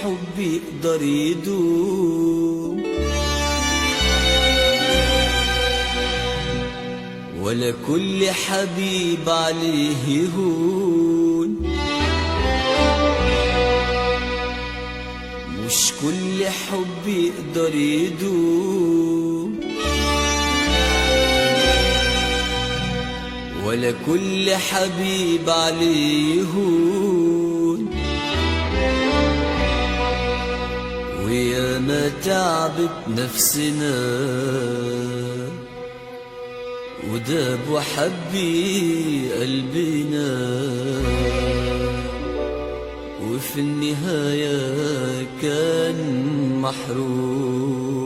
حب يقدر يدوم، ولا كل حبيب عليه يهون. مش كل حب يقدر يدوم، ولا كل حبيب عليه يهون. ويا ما تعبت نفسنا وداب وحبي قلبنا، وفي النهاية كان محروم.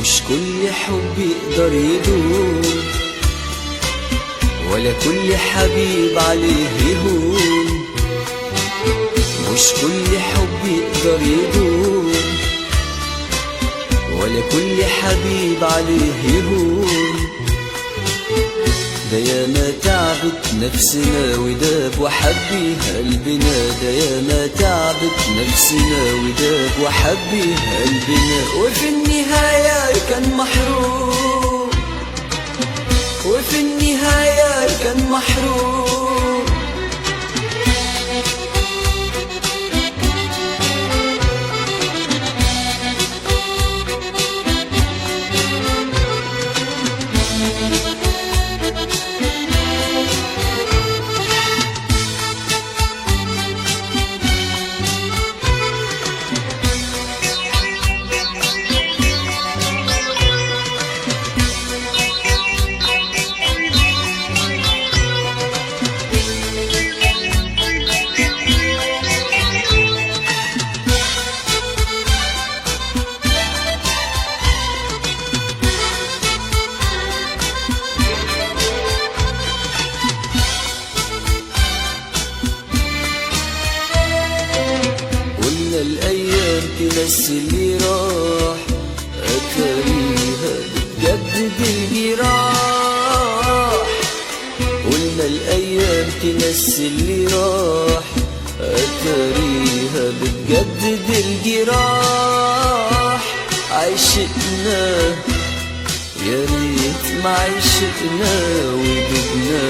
مش كل حب يقدر يدوم، ولا كل حبيب عليه يهون. مش كل حب يقدر يدوم، ولا كل حبيب عليه يهون. ده ياما تعبت نفسنا وداب وحبي قلبنا، ده ياما تعبت نفسنا وداب وحبي قلبنا، وفي النهاية كان محروم، وفي النهاية كان محروم. الأيام تنسي اللي راح، أتاريها بتجدد الجراح. قلنا الأيام تنسي اللي راح، أتاريها بتجدد الجراح. عشقنا يا ريت ما عشقنا ودبنا،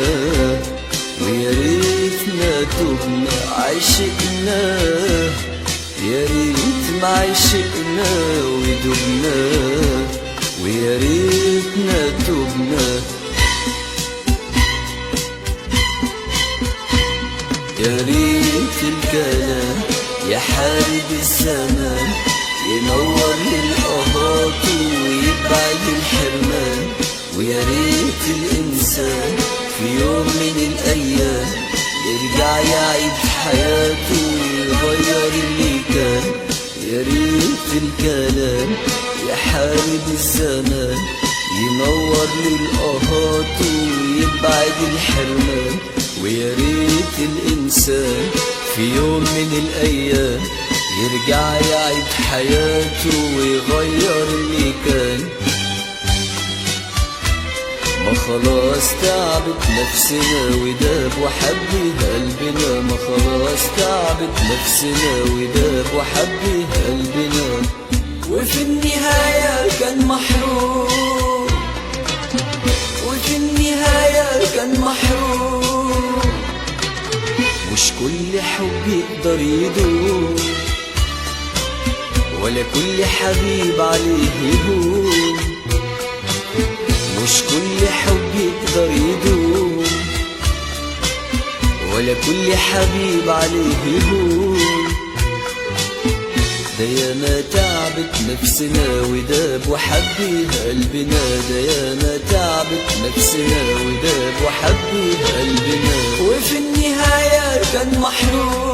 ويا ريتنا تبنا. عشقنا يا ريت ما عشقنا ودبنا، ويا ريتنا تبنا. يا ريت الكلام يحارب الزمان، ينور للأهات ويبعد الحرمان. ويا ريت الإنسان في يوم من الأيام يرجع يعيد حياته ويغير اللي كان. يا ريت الكلام يحارب الزمان، ينور للآهات ويبعد الحرمان. ويا ريت الإنسان في يوم من الأيام يرجع يعيد حياته ويغير اللي كان. ما خلاص تعبت نفسنا وداب وحبي قلبنا، ما خلاص تعبت نفسنا وداب وحبي قلبنا. وفي النهاية كان محروم، وفي النهاية كان محروم. مش كل حب يقدر يدوم، ولا كل حبيب عليه يهون. مش كل حب يقدر يدوم، ولا كل حبيب عليه يهون. ده ياما تعبت نفسنا وداب وحبي قلبنا، ده ياما تعبت نفسنا وداب وحبي قلبنا، وفي النهاية كان محروم.